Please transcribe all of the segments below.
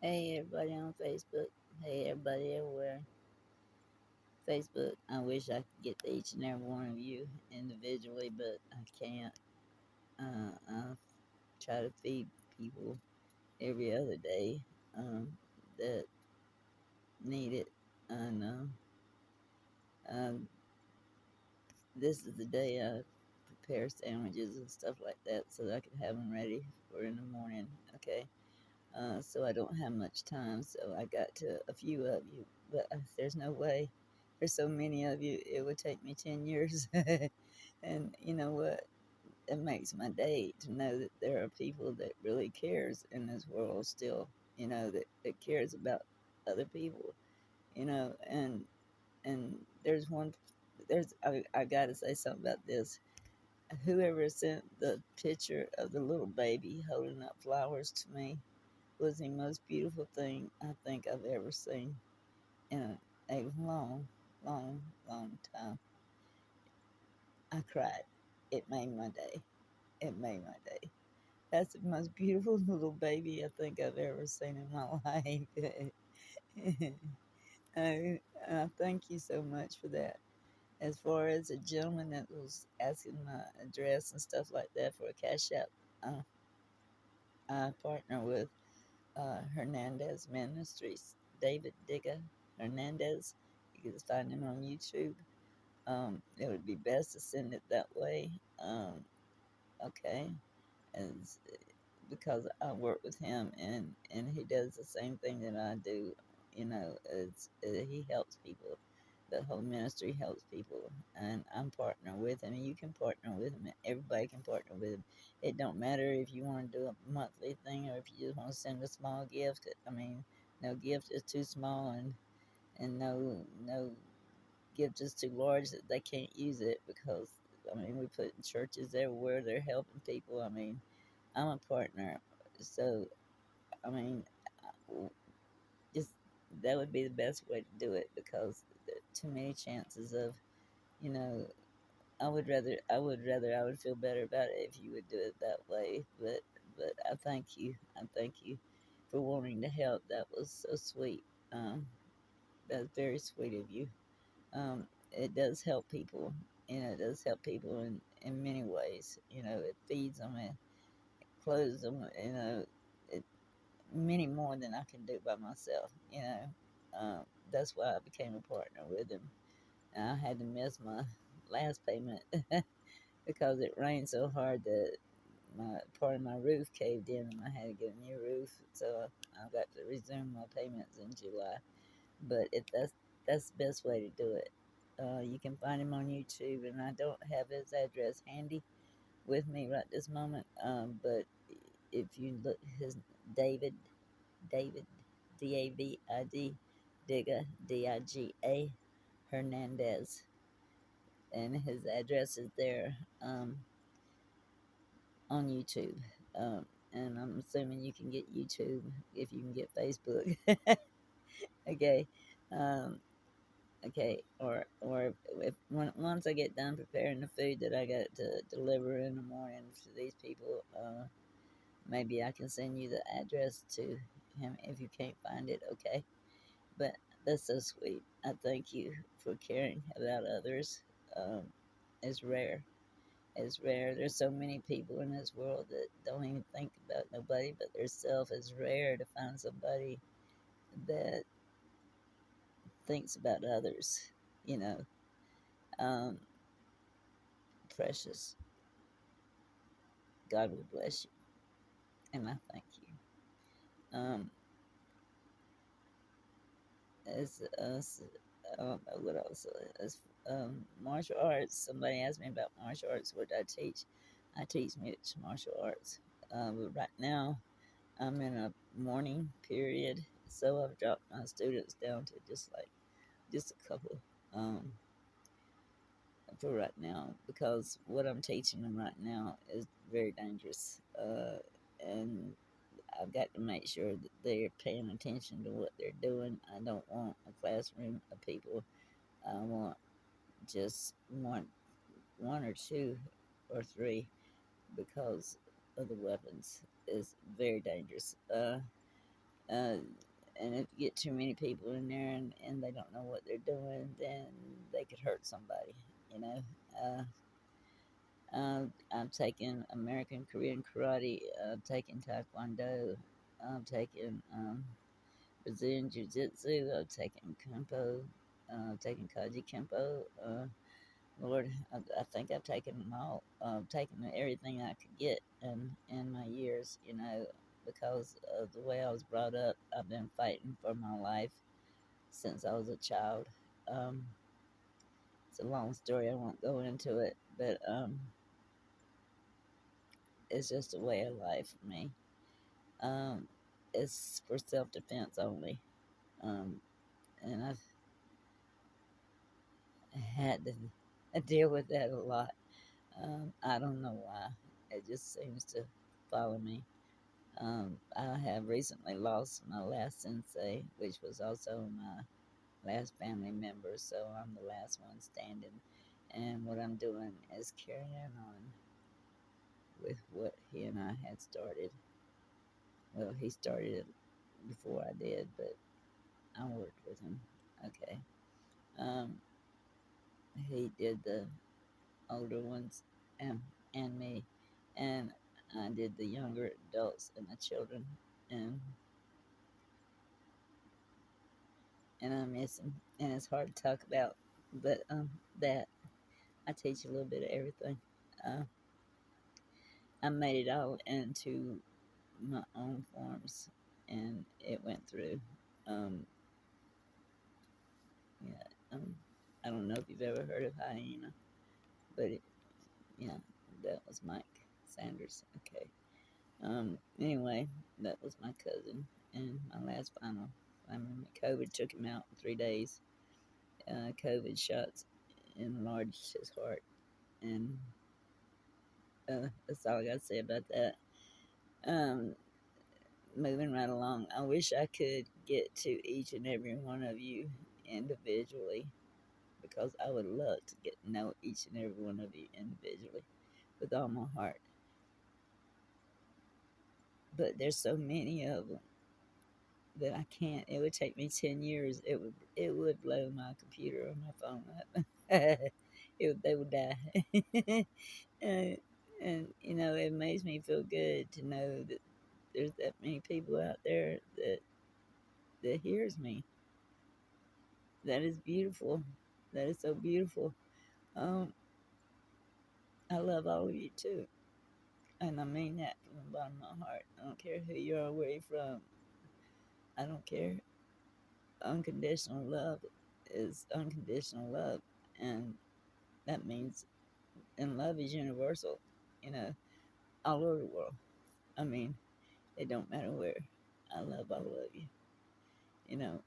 Hey everybody on Facebook. Hey everybody everywhere. Facebook. I wish I could get to each and every one of you individually, but I can't. I try to feed people every other day that need it. And um, this is the day I prepare sandwiches and stuff like that so that I can have them ready for in the morning. Okay. So I don't have much time. So I got to a few of you, but there's no way. There's so many of you. It would take me 10 years, and you know what? It makes my day to know that there are people that really cares in this world still. That cares about other people. And there's one. I got to say something about this. Whoever sent the picture of the little baby holding up flowers to me was the most beautiful thing I think I've ever seen in a long, long, long time. I cried. It made my day. It made my day. That's the most beautiful little baby I think I've ever seen in my life. I thank you so much for that. As far as a gentleman that was asking my address and stuff like that for a cash app, uh, I partner with Hernandez Ministries, David Digga Hernandez. You can find him on YouTube. It would be best to send it that way. Okay, as because I work with him and he does the same thing that I do. He helps people. The whole ministry helps people, and I'm partnering with him. And you can partner with him. Everybody can partner with him. It don't matter if you want to do a monthly thing or if you just want to send a small gift. I mean, no gift is too small, and no gift is too large that they can't use it because I mean we put in churches everywhere. They're helping people. I mean, I'm a partner, so I mean, just that would be the best way to do it because too many chances of you know I would feel better about it if you would do it that way. But I thank you for wanting to help. That was so sweet. That's very sweet of you. It does help people. It does help people in many ways. It feeds them, it clothes them. It many more than I can do by myself. That's why I became a partner with him. And I had to miss my last payment because it rained so hard that my part of my roof caved in and I had to get a new roof. So I got to resume my payments in July. But that's the best way to do it. You can find him on YouTube, and I don't have his address handy with me right this moment. But if you look, his David, David, David, Diga, Diga Hernandez, and his address is there on YouTube. Um, and I'm assuming you can get YouTube if you can get Facebook. Okay. Um, Okay, or if once I get done preparing the food that I got to deliver in the morning to these people, maybe I can send you the address to him if you can't find it. Okay, but that's so sweet. I thank you for caring about others. Um, it's rare. It's rare. There's so many people in this world that don't even think about nobody but theirself. It's rare to find somebody that thinks about others. You know, um, precious. God will bless you, and I thank you. Um, as I don't know what else. As martial arts, somebody asked me about martial arts. What I teach? I teach mixed martial arts. But right now, I'm in a morning period, so I've dropped my students down to just a couple. Um, for right now, because what I'm teaching them right now is very dangerous. And I've got to make sure that they're paying attention to what they're doing. I don't want a classroom of people. I want just one or two or three because of the weapons is very dangerous. Uh, and if you get too many people in there and they don't know what they're doing, then they could hurt somebody, you know. Uh, I'm taking American Korean karate, I'm taking Taekwondo, I'm taking Brazilian Jiu Jitsu, I'm taking Kempo, I'm taking Kaji Kempo. Lord, I think I've taken them all. I've taken everything I could get in my years, you know, because of the way I was brought up. I've been fighting for my life since I was a child. Um, it's a long story. I won't go into it, but it's just a way of life for me. Um, it's for self defense only, um, and I've had to deal with that a lot. I don't know why. It just seems to follow me. I have recently lost my last sensei, which was also my last family member, so I'm the last one standing. And what I'm doing is carrying on with what he and I had started. Well, he started it before I did, but I worked with him. Okay. Um, he did the older ones and, and me, and I did the younger adults and the children. And I miss him, and it's hard to talk about. But that I teach a little bit of everything. Uh, I made it all into my own forms, and it went through. Um, yeah, I don't know if you've ever heard of hyena, but yeah, that was Mike Sanders. Okay. Anyway, that was my cousin, and my last final. I remember COVID took him out in 3 days. COVID shots enlarged his heart, and that's all I got to say about that. Um, moving right along, I wish I could get to each and every one of you individually because I would love to get to know each and every one of you individually with all my heart. But there's so many of them that I can't. It would take me 10 years. It would blow my computer or my phone up. They would die. and, and you know, it makes me feel good to know that there's that many people out there that hears me. That is beautiful. That is so beautiful. Um, I love all of you too, and I mean that from the bottom of my heart. I don't care who you are, where you're from. I don't care. Unconditional love is unconditional love, and that means and love is universal. You know, all over the world. I mean, it don't matter where. I love all of you. You know,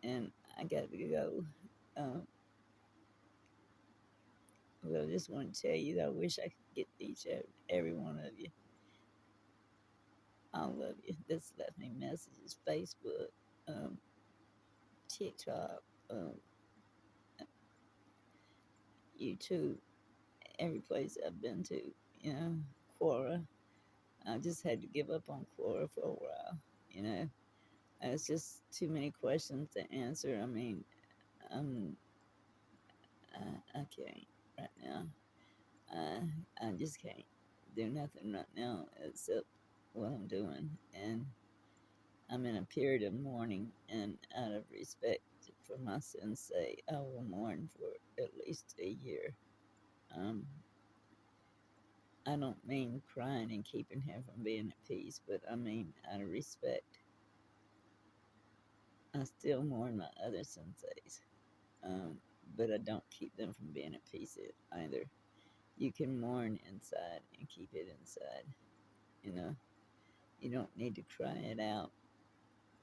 and I got to go. Um, Well, I just want to tell you that I wish I could get each and every one of you. All of you that's left me messages, Facebook, um, TikTok, YouTube, every place I've been to, you know, Quora. I just had to give up on Quora for a while, you know. It's just too many questions to answer. I mean, um, I can't right now. I just can't do nothing right now except what I'm doing. And I'm in a period of mourning, and out of respect for my sensei, I will mourn for at least a year. Um, I don't mean crying and keeping him from being at peace, but I mean out of respect. I still mourn my other senseis, um, but I don't keep them from being at peace either. You can mourn inside and keep it inside. You know, you don't need to cry it out.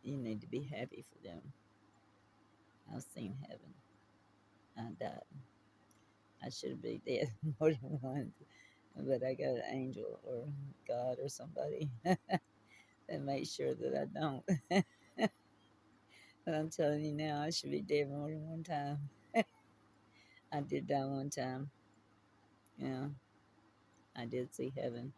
You need to be happy for them. I've seen heaven. I died. I should be dead more than once, but I got an angel or God or somebody that makes sure that I don't. But I'm telling you now, I should be dead more than one time. I did die one time. Yeah, I did see heaven,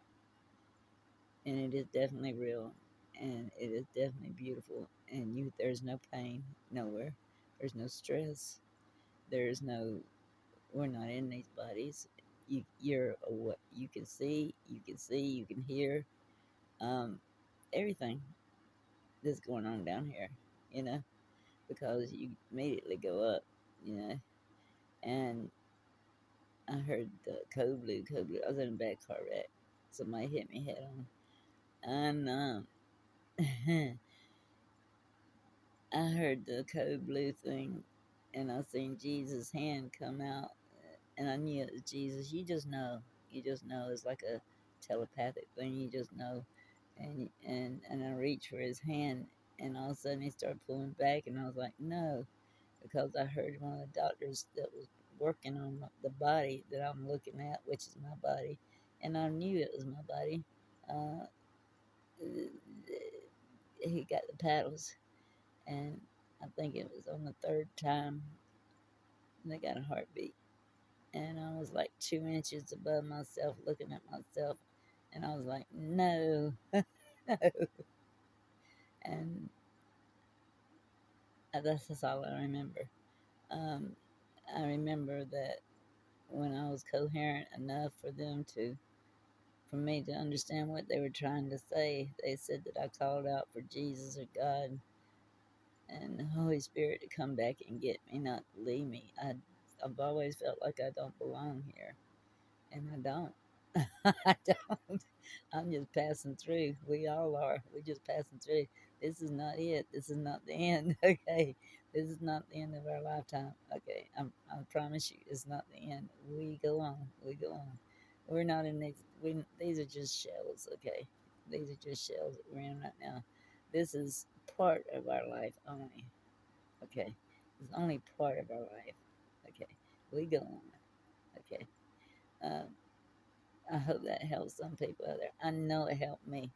and it is definitely real. and it is definitely beautiful. And there's no pain nowhere. There's no stress. There's no. We're not in these bodies. You're what you can see. You can see. You can hear. Um, everything that's going on down here. You know, because you immediately go up. You know, and I heard the code blue, code blue. I was in a bad car wreck. Somebody hit me head on, and I heard the code blue thing, and I seen Jesus' hand come out, and I knew it was Jesus. You just know. You just know. It's like a telepathic thing. You just know. And I reached for his hand, and all of a sudden he started pulling back, and I was like, no, because I heard one of the doctors that was working on the body that I'm looking at, which is my body, and I knew it was my body. Uh, he got the paddles, and I think it was on the third time they got a heartbeat. And I was like 2 inches above myself, looking at myself, and I was like, no, no. And that's just all I remember. Um, I remember that when I was coherent enough for me to understand what they were trying to say, they said that I called out for Jesus or God and the Holy Spirit to come back and get me, not leave me. I've always felt like I don't belong here, and I don't. I don't. I'm just passing through. We all are. We're just passing through. This is not it. This is not the end. Okay. This is not the end of our lifetime. Okay. I promise you, it's not the end. We go on. We go on. We're not in these. These are just shells. Okay. These are just shells that we're in right now. This is part of our life only. Okay. It's only part of our life. Okay. We go on. Okay. Um, I hope that helps some people out there. I know it helped me.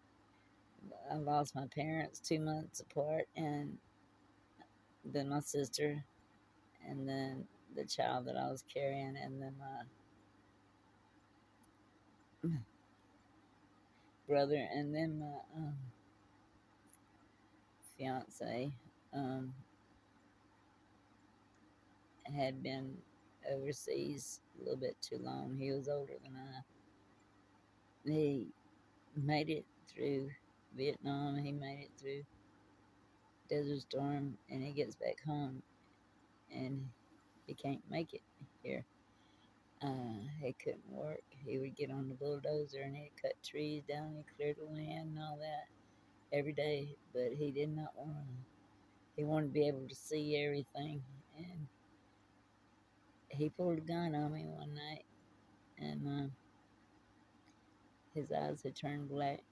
I lost my parents 2 months apart, and then my sister, and then the child that I was carrying, and then my brother, and then my fiance um, had been overseas a little bit too long. He was older than I. He made it through Vietnam. He made it through Desert Storm, and he gets back home, and he can't make it here. He couldn't work. He would get on the bulldozer and he'd cut trees down, he'd clear the land and all that every day. But he did not want to. He wanted to be able to see everything. And he pulled a gun on me one night, and his eyes had turned black,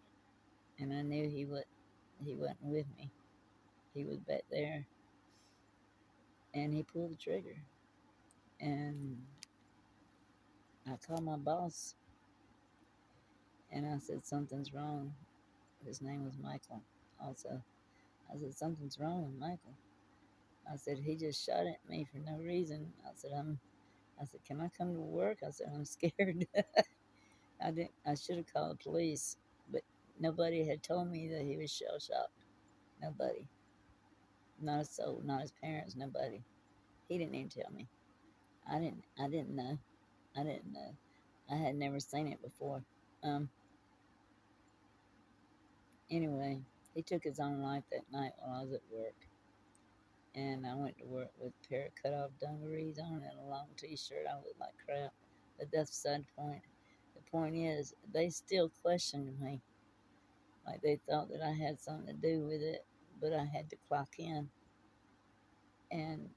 and I knew he wasn't with me. He was back there, and he pulled the trigger. And I called my boss, and I said something's wrong. His name was Michael. Also, I said something's wrong with Michael. I said, he just shot at me for no reason. I said, can I come to work? I said, I'm scared. I should have called the police, but nobody had told me that he was shell shocked. Nobody. Not a soul, not his parents, nobody. He didn't even tell me. I didn't know. I didn't know. I had never seen it before. Um, anyway, he took his own life that night while I was at work. And I went to work with a pair of cut off dungarees on and a long t-shirt. I looked like crap. But that's beside the point. The point is, they still questioned me. Like they thought that I had something to do with it, but I had to clock in. And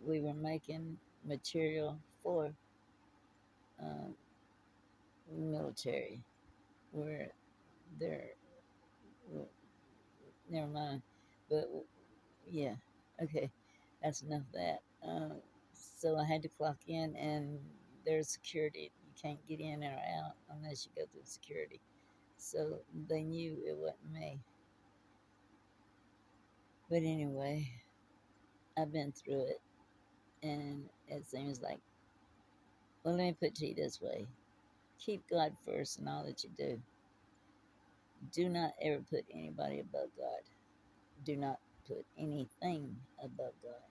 we were making material for um, military, where they're, well, never mind. But yeah, okay, that's enough of that. So I had to clock in, and there's security. You can't get in or out unless you go through security. So they knew it wasn't me. But anyway, I've been through it, and it seems like, well, let me put it to you this way: keep God first in all that you do. Do not ever put anybody above God. Do not put anything above God,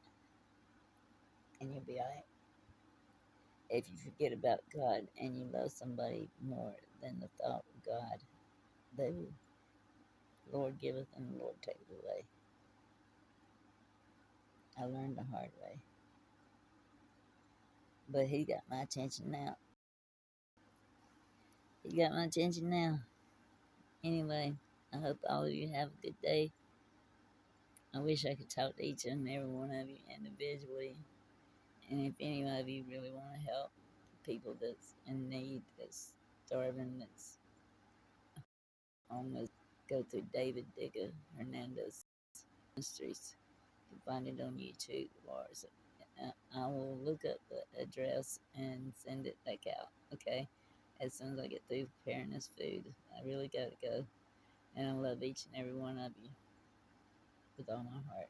and you'll be all right. If you forget about God and you love somebody more than the thought of God, the Lord giveth and the Lord taketh away. I learned the hard way. But He got my attention now. He got my attention now. Anyway, I hope all of you have a good day. I wish I could talk to each and every one of you individually. And if any of you really want to help people that's in need, that's starving, that's homeless, go through David Digger Hernandez Ministries. You can find it on YouTube, or I will look up the address and send it back out. Okay, as soon as I get through preparing this food, I really gotta go, and I love each and every one of you with all my heart.